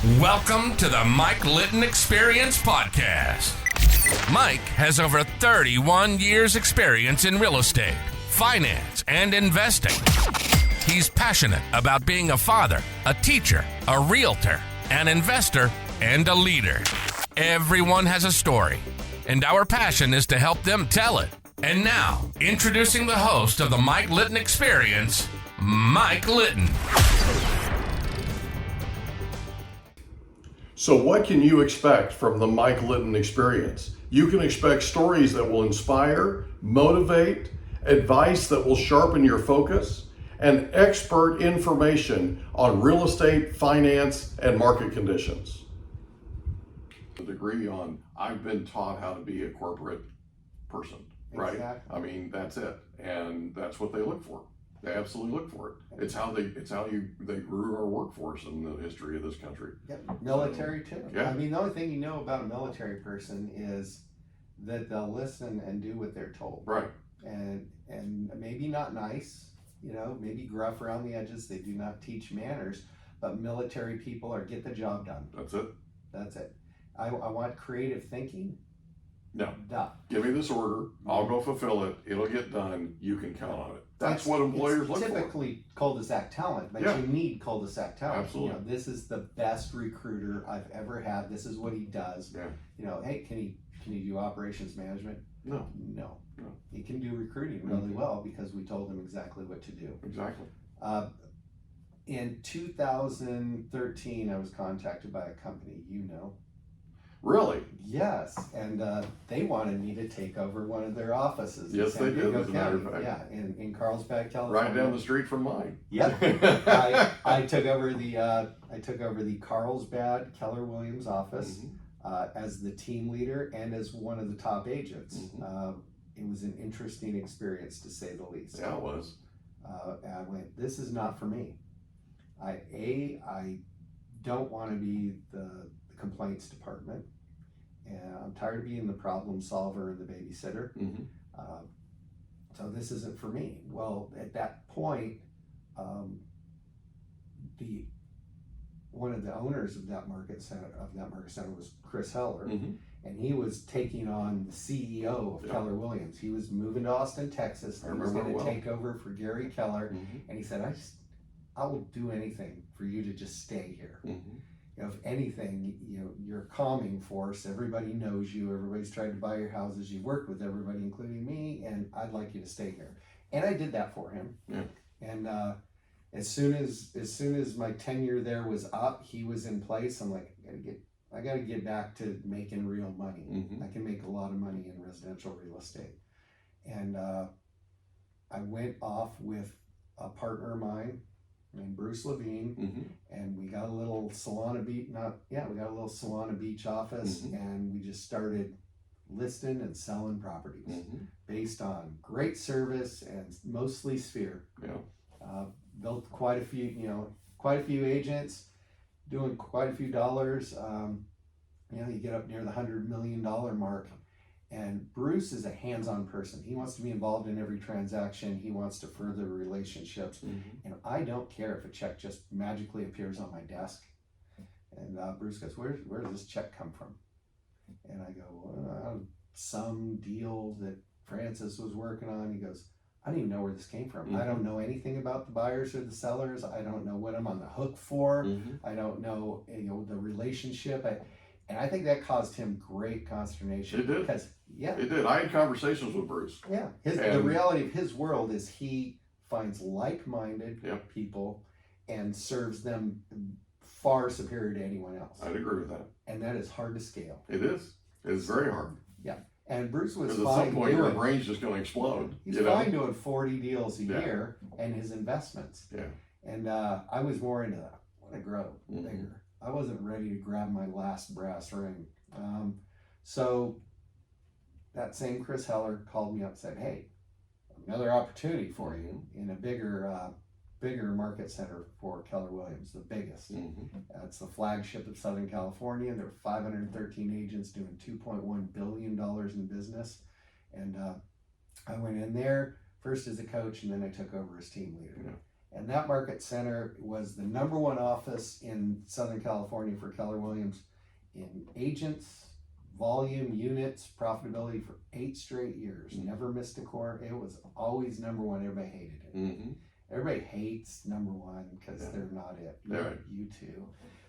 Welcome to the Mike Litton Experience Podcast. Mike has over 31 years experience in real estate, finance, and investing. He's passionate about being a father, a teacher, a realtor, an investor, and a leader. Everyone has a story, and our passion is to help them tell it. And now, introducing the host of the Mike Litton Experience, Mike Litton. So what can you expect from the Mike Litton Experience? You can expect stories that will inspire, motivate, advice that will sharpen your focus, and expert information on real estate, finance, and market conditions. The degree on, I've been taught how to be a corporate person, right? Exactly. I mean, that's it. And that's what they look for. They absolutely look for it. It's how they grew our workforce in the history of this country. Yep, military too. Yeah. I mean, the only thing you know about a military person is that they'll listen and do what they're told. Right. And maybe not nice, maybe gruff around the edges. They do not teach manners, but military people are get the job done. That's it. That's it. I want creative thinking. No. Duh. Give me this order. I'll go fulfill it. It'll get done. You can count on it. That's what employers look for. Typically cul-de-sac talent, but Yeah. you need cul-de-sac talent. Absolutely. This is the best recruiter I've ever had. This is what he does. Yeah. Hey, can he do operations management? No. No. He can do recruiting really well because we told him exactly what to do. Exactly. In 2013, I was contacted by a company, Really? Yes, and they wanted me to take over one of their offices. Yes, in San they did, Diego as a matter of County. fact. Yeah, in Carlsbad, California. Right down the street from mine. Yep. I took over the Carlsbad Keller Williams office as the team leader and as one of the top agents. It was an interesting experience, to say the least. Yeah, it was. I went, this is not for me. I don't want to be the complaints department, and I'm tired of being the problem solver and the babysitter. So this isn't for me. Well, at that point, one of the owners of that market center was Chris Heller, and he was taking on the CEO of Keller Williams. He was moving to Austin, Texas. He was going to take over for Gary Keller, and he said, I will do anything for you to just stay here. If anything, you're a calming force. Everybody knows you. Everybody's tried to buy your houses. You've worked with everybody, including me, and I'd like you to stay here. And I did that for him. Yeah. And as soon as my tenure there was up, he was in place. I'm like, I got to get back to making real money. I can make a lot of money in residential real estate. And I went off with a partner of mine named Bruce Levine, and we got a little Solana Beach office, and we just started listing and selling properties based on great service and mostly Sphere. Built quite a few agents, doing quite a few dollars. You get up near the $100 million mark. And Bruce is a hands-on person. He wants to be involved in every transaction. He wants to further relationships. And I don't care if a check just magically appears on my desk. And Bruce goes, where does this check come from? And I go, well, some deal that Francis was working on. He goes, I don't even know where this came from. I don't know anything about the buyers or the sellers. I don't know what I'm on the hook for. I don't know, the relationship. And I think that caused him great consternation. It did. Because, It did. I had conversations with Bruce. Yeah. The reality of his world is he finds like-minded people and serves them far superior to anyone else. I'd agree with that. And that is hard to scale. It is. It's very hard. Yeah. And Bruce was because at some point your brain's just going to explode. He's fine doing 40 deals a year and his investments. Yeah. And I was more into that. I want to grow bigger. I wasn't ready to grab my last brass ring. So that same Chris Heller called me up and said, hey, another opportunity for you in a bigger market center for Keller Williams, the biggest. It's the flagship of Southern California. There were 513 agents doing $2.1 billion in business. And I went in there first as a coach, and then I took over as team leader. And that market center was the number one office in Southern California for Keller Williams in agents, volume, units, profitability for 8 straight years. Never missed a quarter. It was always number one. Everybody hated it. Everybody hates number one because they're not it. You too.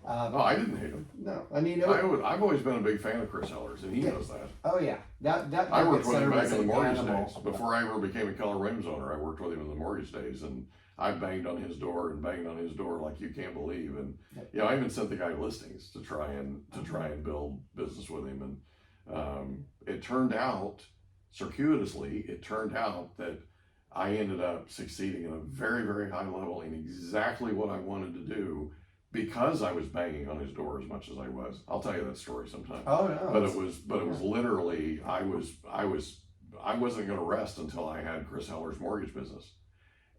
I didn't hate him. No, I mean, I've always been a big fan of Chris Heller's, and he knows that. Oh yeah, that I worked with him back was in the an mortgage animal. days. Before I ever became a Keller Williams owner, I worked with him in the mortgage days, and I banged on his door like you can't believe. And I even sent the guy listings to try and build business with him. And it turned out, circuitously, that I ended up succeeding at a very, very high level in exactly what I wanted to do, because I was banging on his door as much as I was. I'll tell you that story sometime. Oh no! But it was literally, I wasn't going to rest until I had Chris Heller's mortgage business,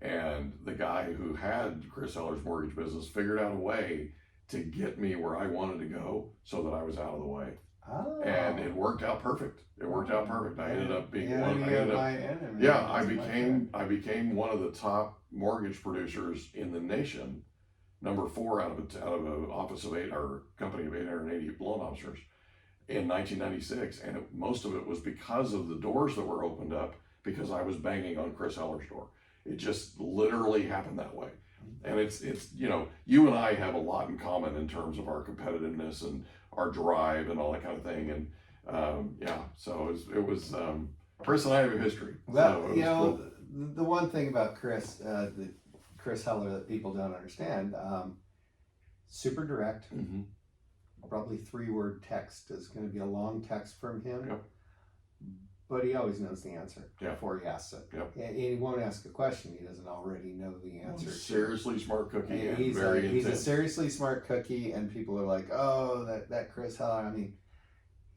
and the guy who had Chris Heller's mortgage business figured out a way to get me where I wanted to go, so that I was out of the way. Oh. And it worked out perfect. I ended up being one. I became one of the top mortgage producers in the nation. Number 4 out of an office of 8, or company of 880 loan officers in 1996, and most of it was because of the doors that were opened up because I was banging on Chris Heller's door. It just literally happened that way, and it's you and I have a lot in common in terms of our competitiveness and our drive and all that kind of thing, and so it was Chris and I have a history. Well, so the one thing about Chris, Chris Heller, that people don't understand, super direct, probably 3-word text is going to be a long text from him, but he always knows the answer before he asks it. And he won't ask a question he doesn't already know the answer. Seriously smart cookie, and he's very he's a intense. seriously smart cookie, and people are like, oh, that Chris Heller. I mean,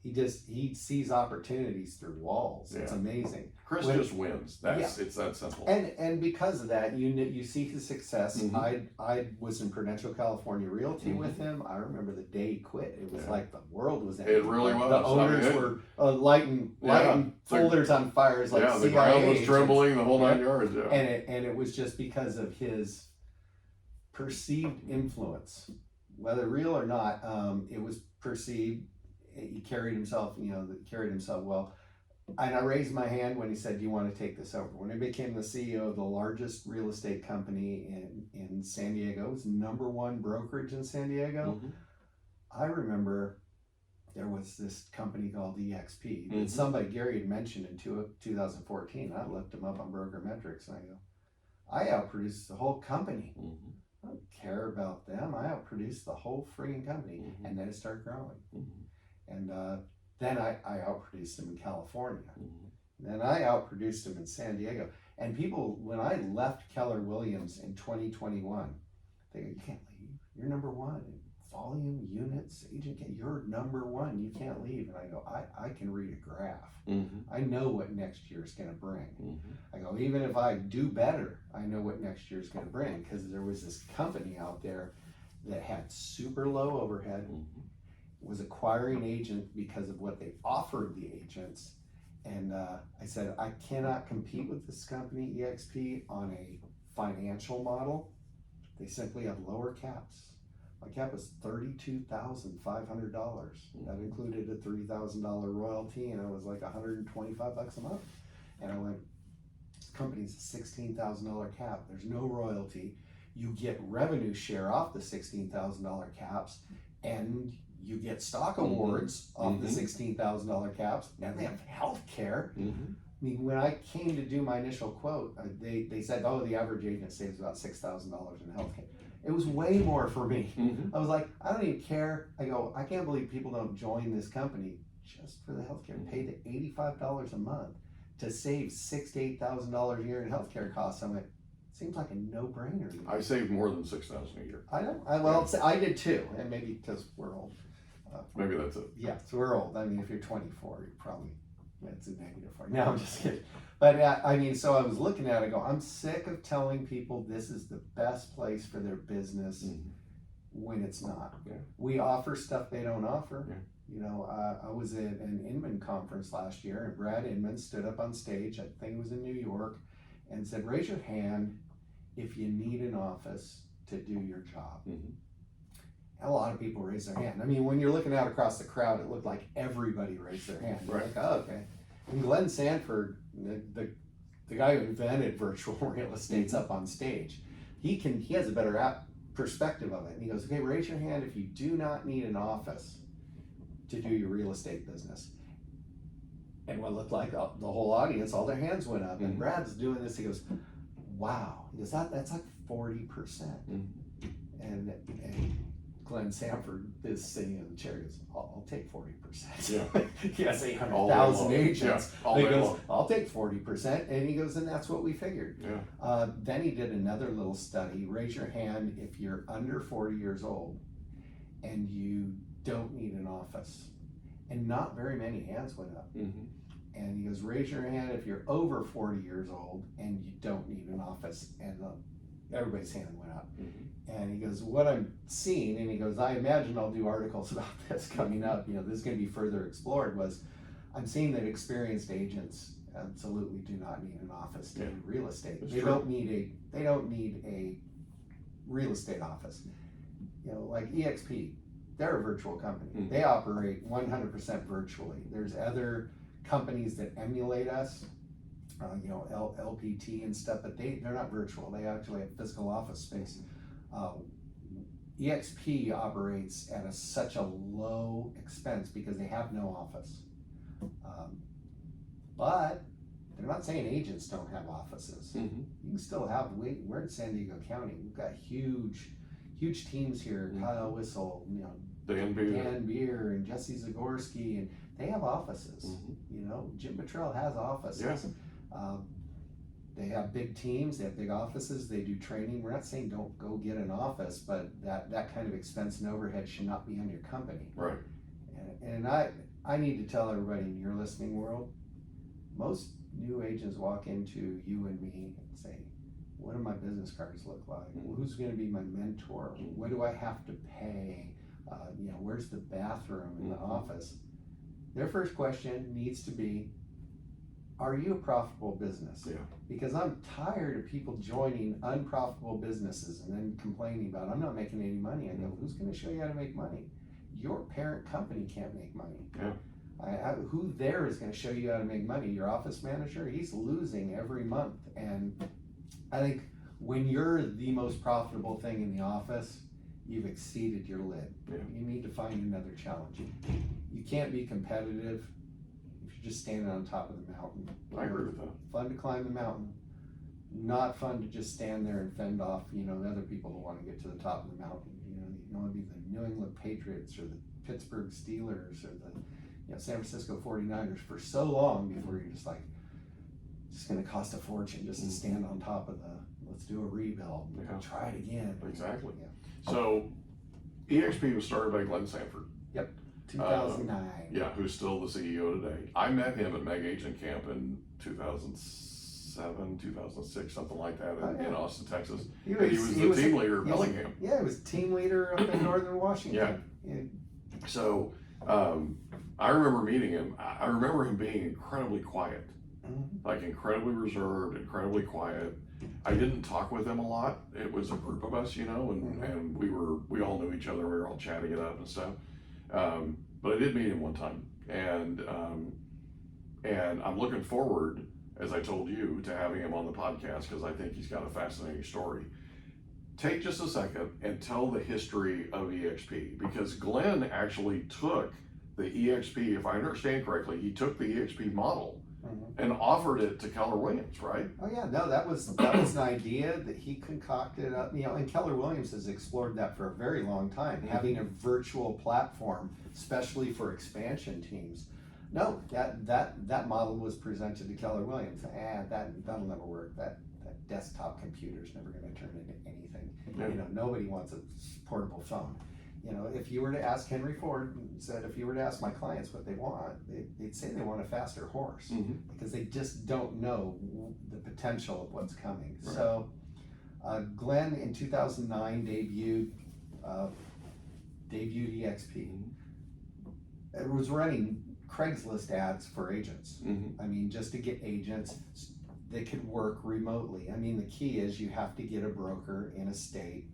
he sees opportunities through walls. It's amazing. Chris just wins. It's that simple. And because of that, you see his success. I was in Prudential California Realty with him. I remember the day he quit. It was like the world was ending. It really was. The owners were lighting folders on fire. Like the ground was trembling, the whole 9 yards. And it was just because of his perceived influence, whether real or not. It was perceived. He carried himself well. And I raised my hand when he said, do you want to take this over? When he became the CEO of the largest real estate company in San Diego, it was number 1 brokerage in San Diego. I remember there was this company called EXP that somebody, Gary, had mentioned in 2014. I looked him up on Broker Metrics, and I go, I outproduced the whole company. I don't care about them. I outproduced the whole freaking company. And then it started growing. And then I outproduced him in California. Then I outproduced him in San Diego. And people, when I left Keller Williams in 2021, they go, you can't leave. You're number 1 in volume, units, agent. You're number 1. You can't leave. And I go, I can read a graph. I know what next year's going to bring. I go, even if I do better, I know what next year's going to bring, because there was this company out there that had super low overhead, was acquiring agent because of what they offered the agents. And I said, I cannot compete with this company, EXP, on a financial model. They simply have lower caps. My cap was $32,500. That included a $3,000 royalty, and it was like $125 a month. And I went, this company's a $16,000 cap. There's no royalty. You get revenue share off the $16,000 caps, and you get stock awards off the $16,000 caps, and they have health care. I mean, when I came to do my initial quote, they said, oh, the average agent saves about $6,000 in health care. It was way more for me. I was like, I don't even care. I go, I can't believe people don't join this company just for the health care. Pay the $85 a month to save $6,000 to $8,000 a year in health care costs. I'm like, seems like a no-brainer. I saved more than $6,000 a year. I know. I did too, and maybe because we're old. Maybe that's it. Yeah, so we're old. I mean, if you're 24, you're probably, it's a negative for you. No, I'm just kidding. But I mean, so I was looking at it, I go, I'm sick of telling people this is the best place for their business when it's not. We offer stuff they don't offer. You know, I was at an Inman conference last year, and Brad Inman stood up on stage, I think it was in New York, and said, raise your hand if you need an office to do your job. Mm-hmm. And a lot of people raise their hand. I mean, when you're looking out across the crowd, it looked like everybody raised their hand. You're Right. like, oh, okay. And Glenn Sanford, the guy who invented virtual real estate's up on stage. He has a better perspective of it. And he goes, okay, raise your hand if you do not need an office to do your real estate business. And what looked like the whole audience, all their hands went up. And Brad's doing this. He goes, wow. He goes, that's like 40%. And Glenn Sanford is sitting in the chair. He goes, I'll take 40%. Yeah. He has All day 800,000 long. agents. Yeah, all He day goes, long. I'll take 40%. And he goes, and that's what we figured. Yeah. Then he did another little study. Raise your hand if you're under 40 years old and you don't need an office. And not very many hands went up. Mm-hmm. And he goes, raise your hand if you're over 40 years old and you don't need an office. And everybody's hand went up. Mm-hmm. And he goes, what I'm seeing, and he goes, I imagine I'll do articles about this coming up, this is going to be further explored, was I'm seeing that experienced agents absolutely do not need an office to do real estate. That's They true. don't need a real estate office. Like EXP, they're a virtual company. Mm-hmm. They operate 100% virtually. There's other companies that emulate us, LPT and stuff, but they're not virtual. They actually have physical office space. EXP operates at such a low expense because they have no office. But they're not saying agents don't have offices. Mm-hmm. You can still have, we're in San Diego County. We've got huge teams here. Mm-hmm. Kyle Whistle, Dan Beer. Dan Beer and Jesse Zagorski, and they have offices. Mm-hmm. Jim Pettrell has offices. Yeah. They have big teams, they have big offices, they do training. We're not saying don't go get an office, but that kind of expense and overhead should not be on your company. Right. And I need to tell everybody in your listening world, most new agents walk into you and me and say, what do my business cards look like? Who's going to be my mentor? What do I have to pay? Where's the bathroom in the office? Their first question needs to be, are you a profitable business? Yeah. Because I'm tired of people joining unprofitable businesses and then complaining about, I'm not making any money. I go, who's going to show you how to make money? Your parent company can't make money. Yeah. Who there is going to show you how to make money? Your office manager? He's losing every month. And I think when you're the most profitable thing in the office, you've exceeded your lid. Yeah. You need to find another challenge. You can't be competitive if you're just standing on top of the mountain. I agree with that. Fun to climb the mountain, not fun to just stand there and fend off, the other people who want to get to the top of the mountain. You want to be the New England Patriots or the Pittsburgh Steelers or the San Francisco 49ers for so long before you're just like, it's going to cost a fortune just to stand on top of let's do a rebuild, try it again. Exactly. Yeah. So EXP was started by Glenn Sanford. 2009. Yeah, who's still the CEO today. I met him at Meg Agent Camp in 2007, 2006, something like that, in Austin, Texas. He was the team leader of Bellingham. Yeah, he was team leader up in Northern Washington. Yeah. So I remember meeting him. I remember him being incredibly quiet, like incredibly reserved, incredibly quiet. I didn't talk with him a lot. It was a group of us, and we all knew each other. We were all chatting it up and stuff. But I did meet him one time, and I'm looking forward, as I told you, to having him on the podcast because I think he's got a fascinating story. Take just a second and tell the history of EXP, because Glenn actually took the EXP, if I understand correctly, he took the EXP model and offered it to Keller Williams, right? Oh yeah, no, that was an idea that he concocted up, and Keller Williams has explored that for a very long time, having a virtual platform, especially for expansion teams. No, that model was presented to Keller Williams. That'll never work. That desktop computer's never going to turn into anything. Yeah. Nobody wants a portable phone. If you were to ask Henry Ford, said if you were to ask my clients what they want, they'd say they want a faster horse because they just don't know the potential of what's coming. Right. So Glenn in 2009 debuted EXP. It was running Craigslist ads for agents. I mean, just to get agents. that could work remotely. I mean, the key is you have to get a broker in a state,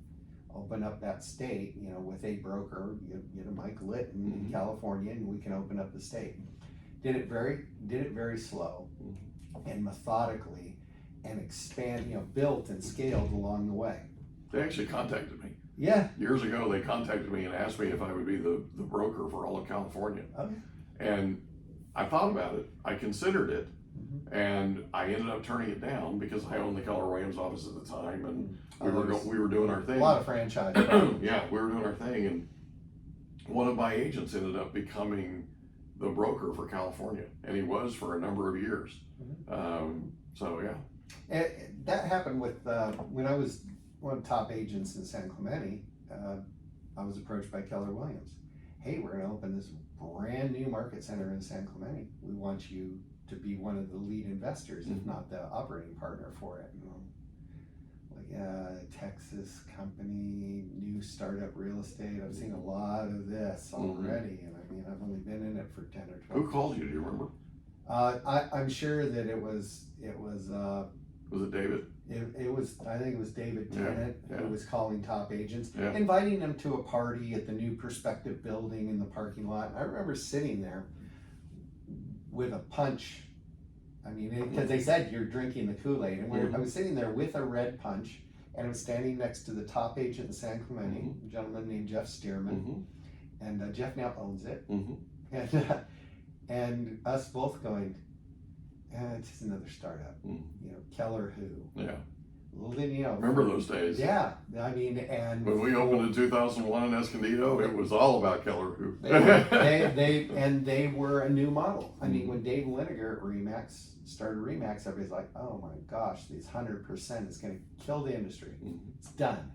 open up that state, with a broker. You get a Mike Litton in California, and we can open up the state. Did it very slow and methodically, and built and scaled along the way. They actually contacted me. Yeah. Years ago, they contacted me and asked me if I would be the broker for all of California. Okay. And I thought about it. I considered it. And I ended up turning it down because I owned the Keller Williams office at the time, and we were doing our thing. A lot of franchise. Yeah, we were doing our thing, and one of my agents ended up becoming the broker for California, and he was for a number of years. So yeah. That happened with when I was one of the top agents in San Clemente. I was approached by Keller Williams. Hey, we're going to open this brand new market center in San Clemente. We want you to be one of the lead investors, if not the operating partner for it. Texas company, new startup real estate. I've seen a lot of this already, and I mean, I've only been in it for 10 or 12. Who called you? Do you remember? I'm sure that it was. Was it David? It was. I think it was David Tennant who was calling top agents, Yeah. inviting them to a party at the new Perspective building in the parking lot. And I remember sitting there with a punch. I mean, because they said you're drinking the Kool-Aid, and I was sitting there with a red punch, and I was standing next to the top agent in San Clemente, a gentleman named Jeff Stearman, and Jeff now owns it, and us both going, it's just another startup, Keller who, Yeah. Well, then, Remember those days? Yeah, I mean, and when we opened in 2001 in Escondido, it was all about Keller who. they were a new model. I mean, when Dave Liniger at Remax started Remax, everybody's like, oh my gosh, these 100% is going to kill the industry. It's done.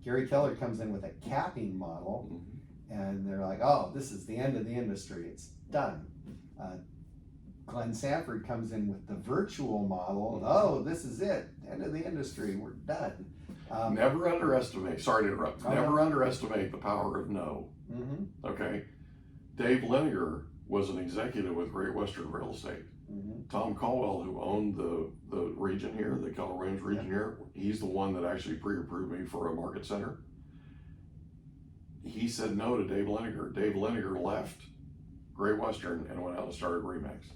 Gary Keller comes in with a capping model, and they're like, oh, this is the end of the industry. It's done. Glenn Sanford comes in with the virtual model. Oh, this is it. End of the industry. We're done. Never underestimate. Sorry to interrupt. Never underestimate the power of no. Okay. Dave Liniger was an executive with Great Western Real Estate. Tom Caldwell, who owned the region here, the Keller Williams region here, he's the one that actually pre-approved me for a market center. He said no to Dave Liniger. Dave Liniger left Great Western and went out and started Remax.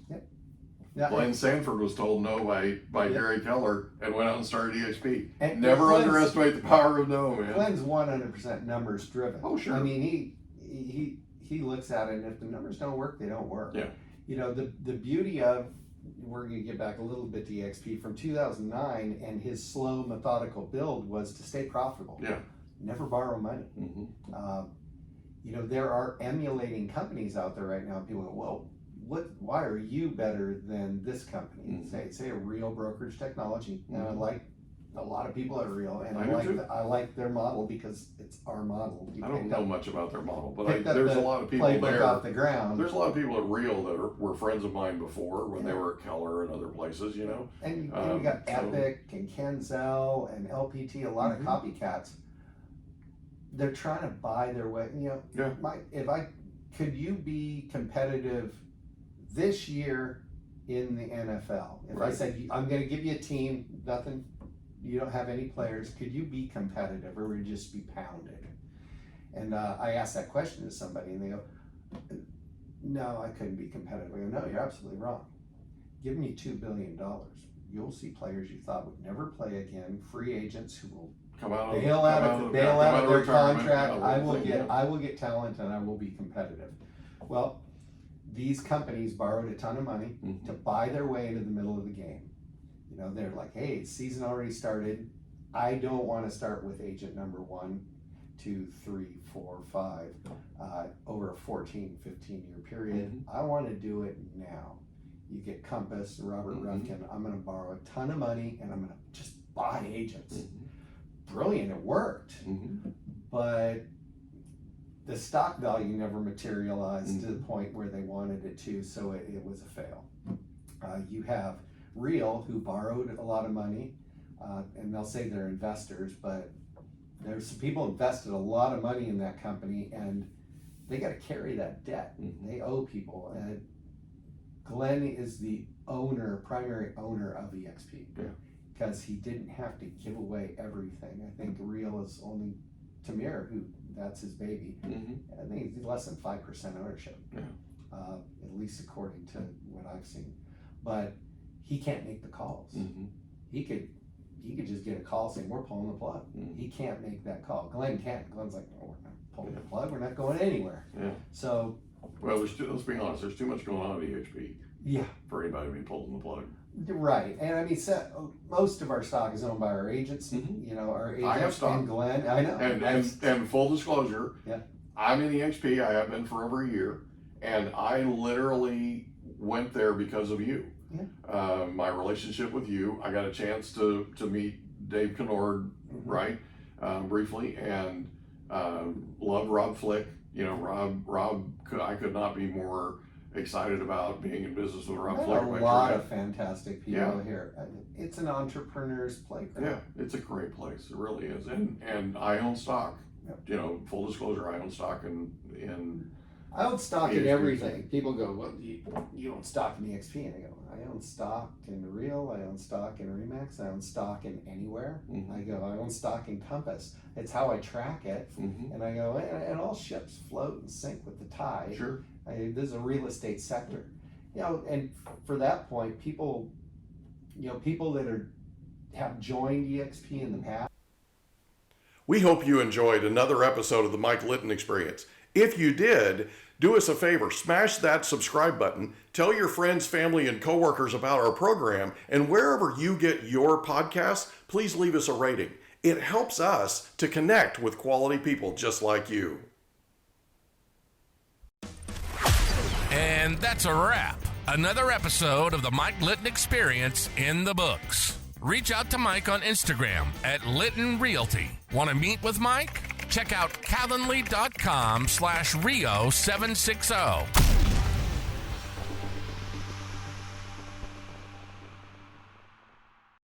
Glenn Sanford was told no by Gary Keller and went out and started EXP. And never underestimate the power of no, man. Glenn's 100% numbers driven. Oh, sure. I mean, he looks at it, and if the numbers don't work, they don't work. Yeah. The beauty of, we're going to get back a little bit to EXP from 2009, and his slow, methodical build was to stay profitable. Yeah. Never borrow money. There are emulating companies out there right now. People go, well, why are you better than this company? Say a Real Brokerage Technology. And I like a lot of people at Real, and I like their model because it's our model. I don't know much about their model, but there's a lot of people there. Off the ground. There's a lot of people at Real that were friends of mine before when they were at Keller and other places, And you got Epic and Kenzel and LPT, a lot of copycats. They're trying to buy their way. Could you be competitive this year in the NFL? If I said, I'm going to give you a team, nothing, you don't have any players, could you be competitive, or would you just be pounded? And I asked that question to somebody, and they go, no, I couldn't be competitive. I go, no, you're absolutely wrong. Give me $2 billion. You'll see players you thought would never play again, free agents who will bail out of their contract. I will get talent, and I will be competitive. Well, these companies borrowed a ton of money to buy their way into the middle of the game. They're like, hey, season already started. I don't want to start with agent number 1, 2, 3, 4, 5 over a 14, 15-year period. I want to do it now. You get Compass, Robert Rudkin. I'm going to borrow a ton of money, and I'm going to just buy agents. Brilliant, it worked. But the stock value never materialized to the point where they wanted it to, so it was a fail. You have Real, who borrowed a lot of money, and they'll say they're investors, but there's some people invested a lot of money in that company, and they got to carry that debt. They owe people. Glenn is the primary owner of EXP. Yeah. Because he didn't have to give away everything. I think Real is only Tamir, who that's his baby. I think he's less than 5% ownership, at least according to what I've seen. But he can't make the calls. He could just get a call saying we're pulling the plug. He can't make that call. Glenn can't. Glenn's like, no, we're not pulling the plug. We're not going anywhere. So. Well, let's be honest. There's too much going on at EXP. Yeah. For anybody to be pulling the plug. Right, and I mean, most of our stock is owned by our agents. You know, our agents. I have stock. And Glenn, I know. And full disclosure, I'm in EXP. I have been for over a year, and I literally went there because of you. My relationship with you. I got a chance to meet Dave Kennord, right, briefly, and love Rob Flick. You know, Rob. I could not be more excited about being in business with Rob Flick. A lot of fantastic people here. It's an entrepreneur's playground. Yeah, it's a great place. It really is. And I own stock. You know, full disclosure, I own stock in I own stock in everything. People go, well, you own stock in EXP? And I go, I own stock in Real, I own stock in Remax, I own stock in Anywhere. I go, I own stock in Compass. It's how I track it. And I go, and all ships float and sink with the tide. Sure. This is a real estate sector. You know, and for that point, people that have joined EXP in the past. We hope you enjoyed another episode of the Mike Litton Experience. If you did, do us a favor, smash that subscribe button, tell your friends, family, and coworkers about our program, and wherever you get your podcasts, please leave us a rating. It helps us to connect with quality people just like you. And that's a wrap. Another episode of the Mike Litton Experience in the books. Reach out to Mike on Instagram at Litton Realty. Want to meet with Mike? Check out calendly.com/Rio760.